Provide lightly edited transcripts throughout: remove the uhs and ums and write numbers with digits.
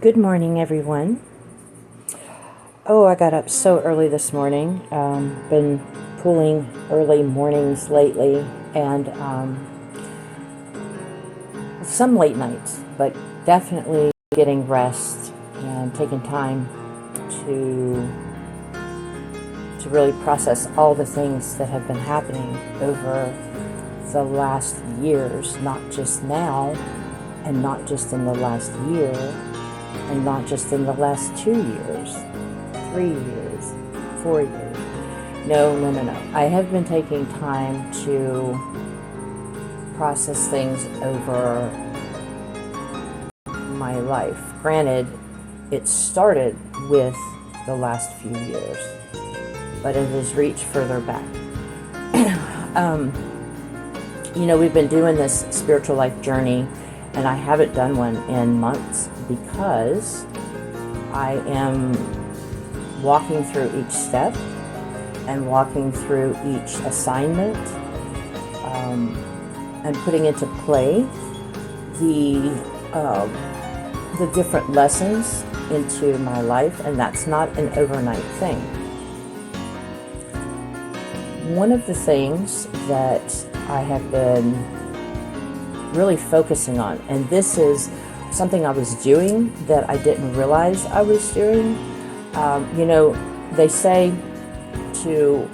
Good morning, everyone. Oh, I got up so early this morning. Been pulling early mornings lately, and some late nights, but definitely getting rest and taking time to really process all the things that have been happening over the last years, not just now, and not just in the last year, and not just in the last 2 years, 3 years, 4 years. No. I have been taking time to process things over my life. Granted, it started with the last few years, but it has reached further back. We've been doing this spiritual life journey, and I haven't done one in months because I am walking through each step and walking through each assignment, and putting into play the different lessons into my life, and that's not an overnight thing. One of the things that I have been really focusing on, and this is something I was doing that I didn't realize I was doing. They say to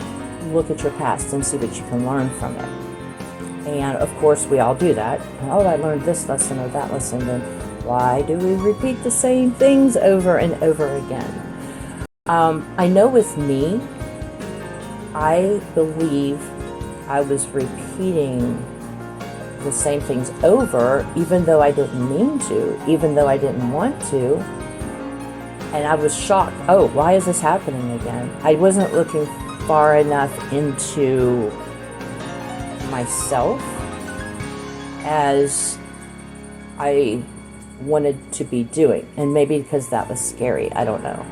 look at your past and see what you can learn from it. And of course, we all do that. Oh, I learned this lesson or that lesson. Then why do we repeat the same things over and over again? I know with me, I believe I was repeating the same things over, even though I didn't mean to, even though I didn't want to. And I was shocked. Oh, why is this happening again? I wasn't looking far enough into myself as I wanted to be doing. And maybe because that was scary. I don't know.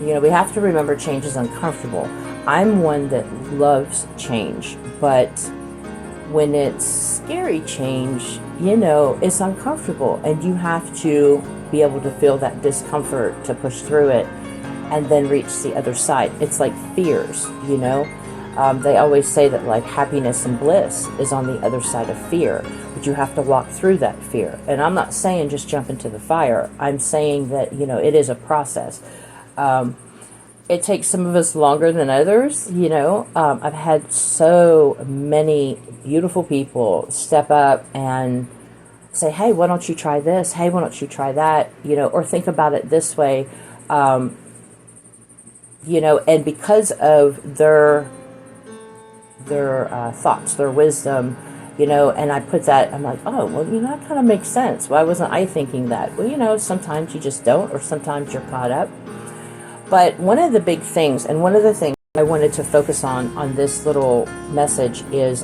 We have to remember change is uncomfortable. I'm one that loves change, but when it's scary change, it's uncomfortable, and you have to be able to feel that discomfort to push through it and then reach the other side. It's like fears, They always say that like happiness and bliss is on the other side of fear, but you have to walk through that fear. And I'm not saying just jump into the fire. I'm saying that, it is a process. It takes some of us longer than others, I've had so many beautiful people step up and say, hey, why don't you try this? Hey, why don't you try that? Or think about it this way. And because of their thoughts, their wisdom, and I put that, I'm like, oh, well, that kind of makes sense. Why wasn't I thinking that? Well, sometimes you just don't, or sometimes you're caught up. But one of the big things, and one of the things I wanted to focus on this little message is,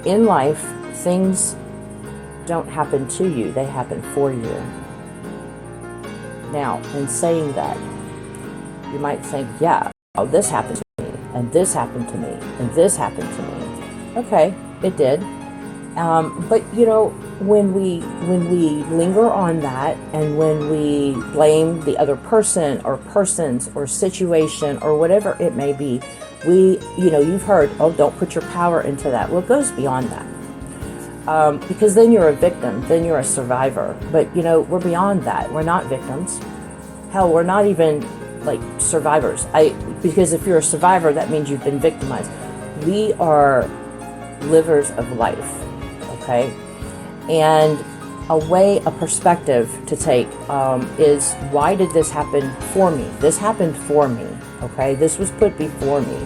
in life, things don't happen to you, they happen for you. Now, in saying that, you might think, yeah, oh, this happened to me, and this happened to me, and this happened to me. Okay, it did. But when we linger on that, and when we blame the other person or persons or situation or whatever it may be, you've heard, oh, don't put your power into that. Well, it goes beyond that. Because then you're a victim, then you're a survivor. But we're beyond that. We're not victims. Hell, we're not even like survivors. Because if you're a survivor, that means you've been victimized. We are livers of life. Okay, and a perspective to take is, why did this happen for me? This happened for me. Okay, this was put before me.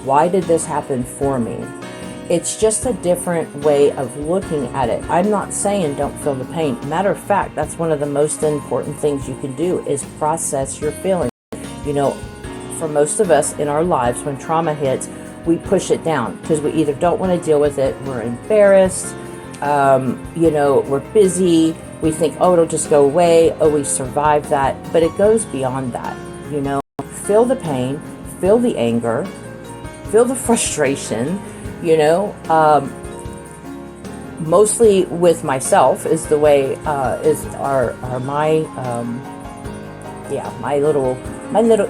Why did this happen for me? It's just a different way of looking at it. I'm not saying don't feel the pain. Matter of fact, that's one of the most important things you can do is process your feelings. For most of us in our lives, when trauma hits, we push it down because we either don't want to deal with it, we're embarrassed, we're busy, we think, oh, it'll just go away, oh, we survived that. But it goes beyond that. Feel the pain, feel the anger, feel the frustration, mostly with myself is the way are my my little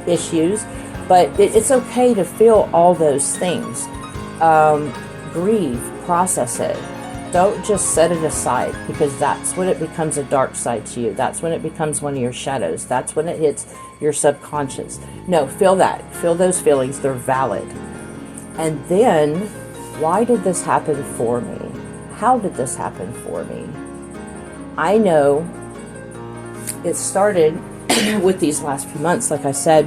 issues. But it's okay to feel all those things. Grieve, process it. Don't just set it aside, because that's when it becomes a dark side to you. That's when it becomes one of your shadows. That's when it hits your subconscious. No, feel that. Feel those feelings. They're valid. And then, why did this happen for me? How did this happen for me? I know it started with these last few months, like I said,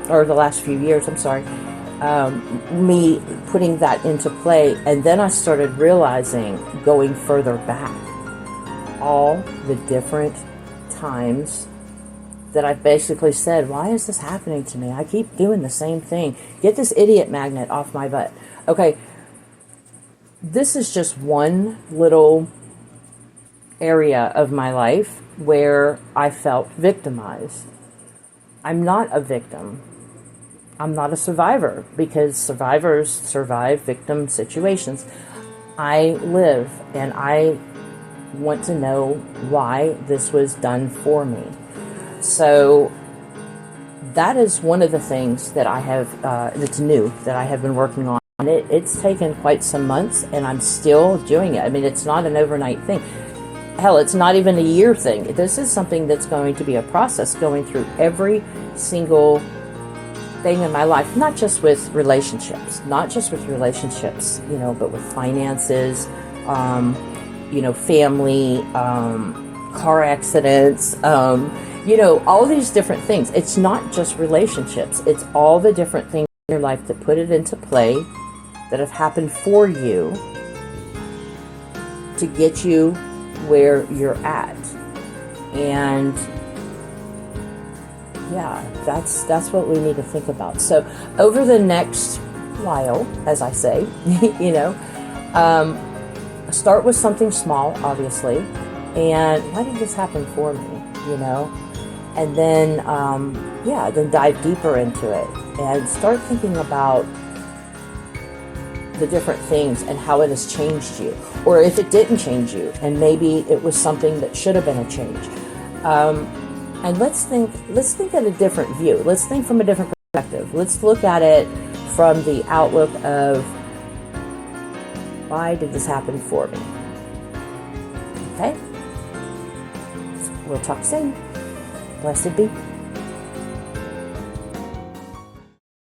or the last few years, I'm sorry, me putting that into play. And then I started realizing, going further back, all the different times that I basically said, why is this happening to me? I keep doing the same thing. Get this idiot magnet off my butt. Okay, this is just one little area of my life where I felt victimized. I'm not a victim. I'm not a survivor, because survivors survive victim situations. I live, and I want to know why this was done for me. So that is one of the things that I have, that's new, that I have been working on. It's taken quite some months, and I'm still doing it. I mean, it's not an overnight thing. Hell, it's not even a year thing. This is something that's going to be a process, going through every single thing in my life, not just with relationships, but with finances, family, car accidents, all these different things. It's not just relationships. It's all the different things in your life that put it into play, that have happened for you to get you where you're at. And yeah, that's what we need to think about. So over the next while, as I say, start with something small, obviously. And why did this happen for me? And then, then dive deeper into it and start thinking about the different things and how it has changed you, or if it didn't change you, and maybe it was something that should have been a change. And let's think at a different view. Let's think from a different perspective. Let's look at it from the outlook of, why did this happen for me? Okay? We'll talk soon. Blessed be.